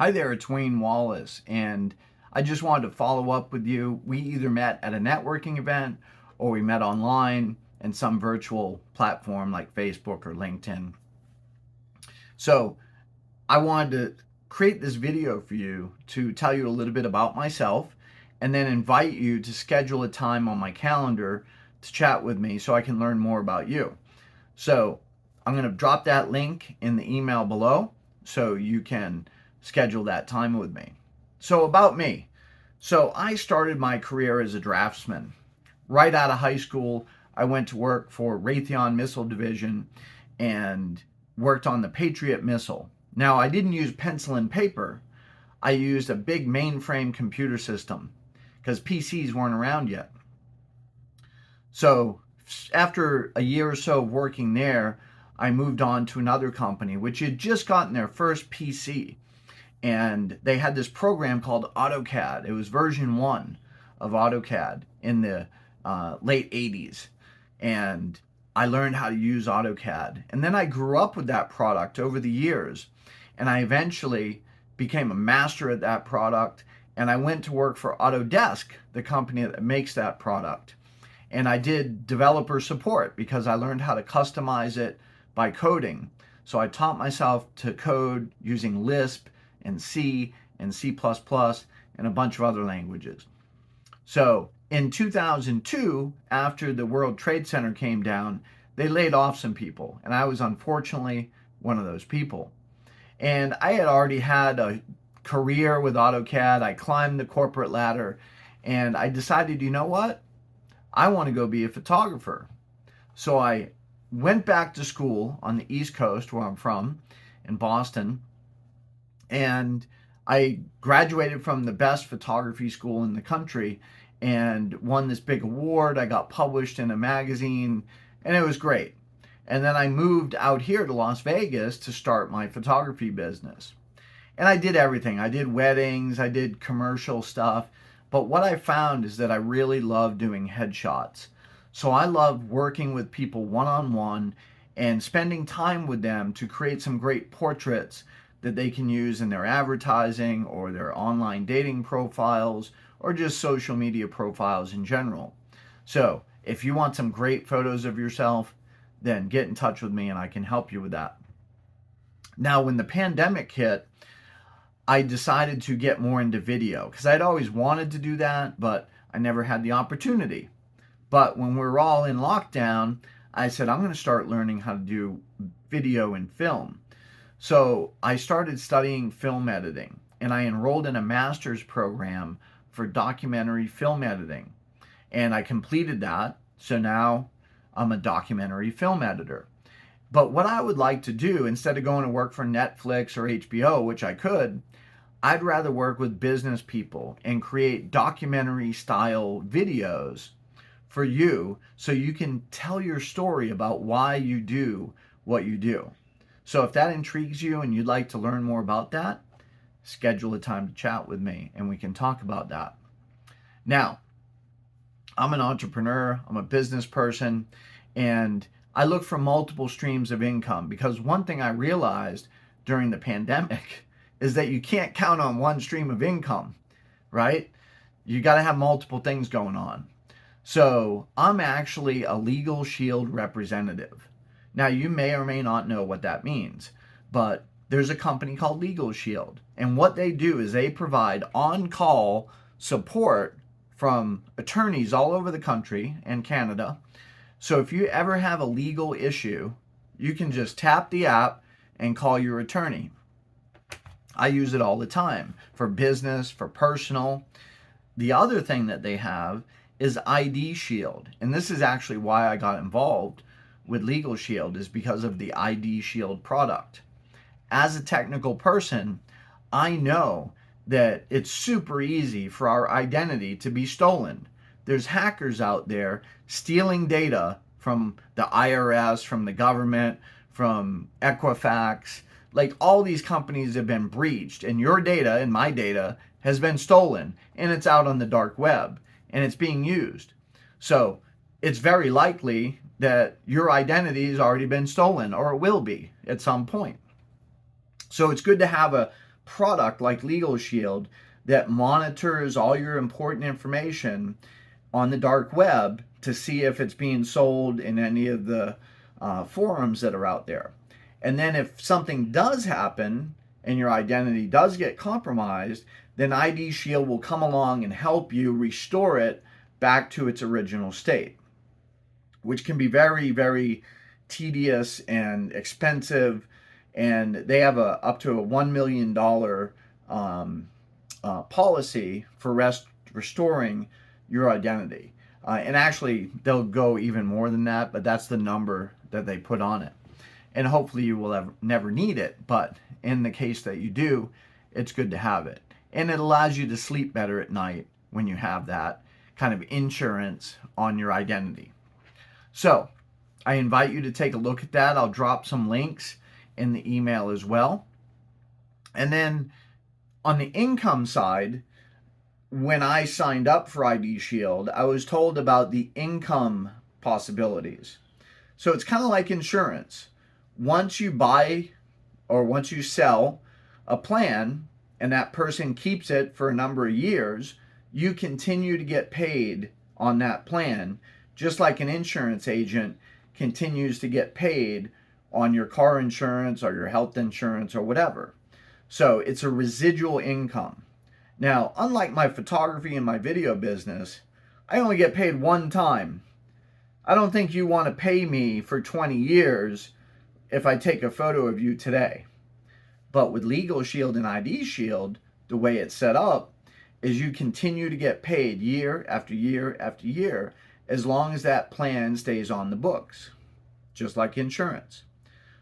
Hi there, it's Wayne Wallace, and I just wanted to follow up with you. We either met at a networking event or we met online in some virtual platform like Facebook or LinkedIn. So I wanted to create this video for you to tell you a little bit about myself and then invite you to schedule a time on my calendar to chat with me so I can learn more about you. So I'm going to drop that link in the email below so you can schedule that time with me. So about me. So I started my career as a draftsman. Right out of high school, I went to work for Raytheon Missile Division and worked on the Patriot missile. Now, I didn't use pencil and paper. I used a big mainframe computer system because PCs weren't around yet. So after a year or so of working there, I moved on to another company which had just gotten their first PC. And they had this program called AutoCAD. It was version 1 of AutoCAD in the late 80s. And I learned how to use AutoCAD. And then I grew up with that product over the years. And I eventually became a master at that product. And I went to work for Autodesk, the company that makes that product. And I did developer support because I learned how to customize it by coding. So I taught myself to code using Lisp and C and C++ and a bunch of other languages. So in 2002, after the World Trade Center came down, they laid off some people. And I was unfortunately one of those people. And I had already had a career with AutoCAD. I climbed the corporate ladder and I decided, you know what? I want to go be a photographer. So I went back to school on the East Coast, where I'm from, in Boston, and I graduated from the best photography school in the country and won this big award. I got published in a magazine, and it was great. And then I moved out here to Las Vegas to start my photography business. And I did everything. I did weddings, I did commercial stuff. But what I found is that I really love doing headshots. So I love working with people one-on-one and spending time with them to create some great portraits that they can use in their advertising or their online dating profiles or just social media profiles in general. So if you want some great photos of yourself, then get in touch with me and I can help you with that. Now, when the pandemic hit, I decided to get more into video because I'd always wanted to do that, but I never had the opportunity. But when we were all in lockdown, I said, I'm going to start learning how to do video and film. So I started studying film editing and I enrolled in a master's program for documentary film editing. And I completed that. So now I'm a documentary film editor. But what I would like to do, instead of going to work for Netflix or HBO, which I could, I'd rather work with business people and create documentary style videos for you so you can tell your story about why you do what you do. So if that intrigues you and you'd like to learn more about that, schedule a time to chat with me and we can talk about that. Now, I'm an entrepreneur, I'm a business person, and I look for multiple streams of income because one thing I realized during the pandemic is that you can't count on one stream of income, right? You got to have multiple things going on. So I'm actually a LegalShield representative. Now, you may or may not know what that means, but there's a company called LegalShield. And what they do is they provide on-call support from attorneys all over the country and Canada. So if you ever have a legal issue, you can just tap the app and call your attorney. I use it all the time for business, for personal. The other thing that they have is IDShield. And this is actually why I got involved with LegalShield, is because of the IDShield product. As a technical person, I know that it's super easy for our identity to be stolen. There's hackers out there stealing data from the IRS, from the government, from Equifax. Like, all these companies have been breached and your data and my data has been stolen and it's out on the dark web and it's being used. So it's very likely that your identity has already been stolen or it will be at some point. So it's good to have a product like LegalShield that monitors all your important information on the dark web to see if it's being sold in any of the forums that are out there. And then if something does happen and your identity does get compromised, then IDShield will come along and help you restore it back to its original state, which can be very, very tedious and expensive. And they have up to a $1 million policy for restoring your identity. And actually, they'll go even more than that, but that's the number that they put on it. And hopefully you will never need it, but in the case that you do, it's good to have it. And it allows you to sleep better at night when you have that kind of insurance on your identity. So I invite you to take a look at that. I'll drop some links in the email as well. And then on the income side, when I signed up for IDShield, I was told about the income possibilities. So it's kind of like insurance. Once you buy or once you sell a plan and that person keeps it for a number of years, you continue to get paid on that plan, just like an insurance agent continues to get paid on your car insurance or your health insurance or whatever. So it's a residual income. Now, unlike my photography and my video business, I only get paid one time. I don't think you want to pay me for 20 years if I take a photo of you today. But with LegalShield and IDShield, the way it's set up is you continue to get paid year after year after year as long as that plan stays on the books, just like insurance.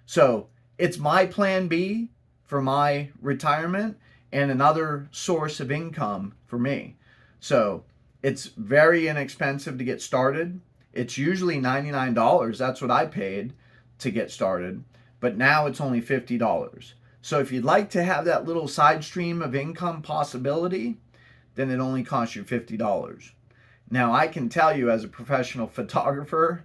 So it's my plan B for my retirement and another source of income for me. So it's very inexpensive to get started. It's usually $99. That's what I paid to get started. But now it's only $50. So if you'd like to have that little side stream of income possibility, then it only costs you $50. Now I can tell you as a professional photographer,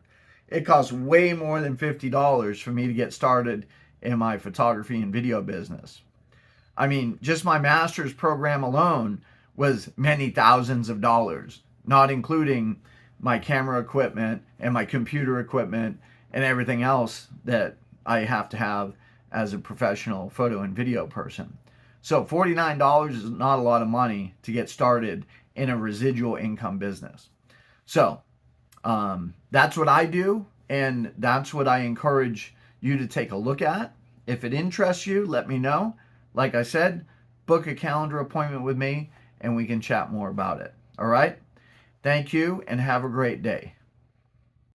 it costs way more than $50 for me to get started in my photography and video business. I mean, just my master's program alone was many thousands of dollars, not including my camera equipment and my computer equipment and everything else that I have to have as a professional photo and video person. So $49 is not a lot of money to get started in a residual income business. So that's what I do, and that's what I encourage you to take a look at. If it interests you, let me know. Like I said, book a calendar appointment with me and we can chat more about it. All right? Thank you and have a great day.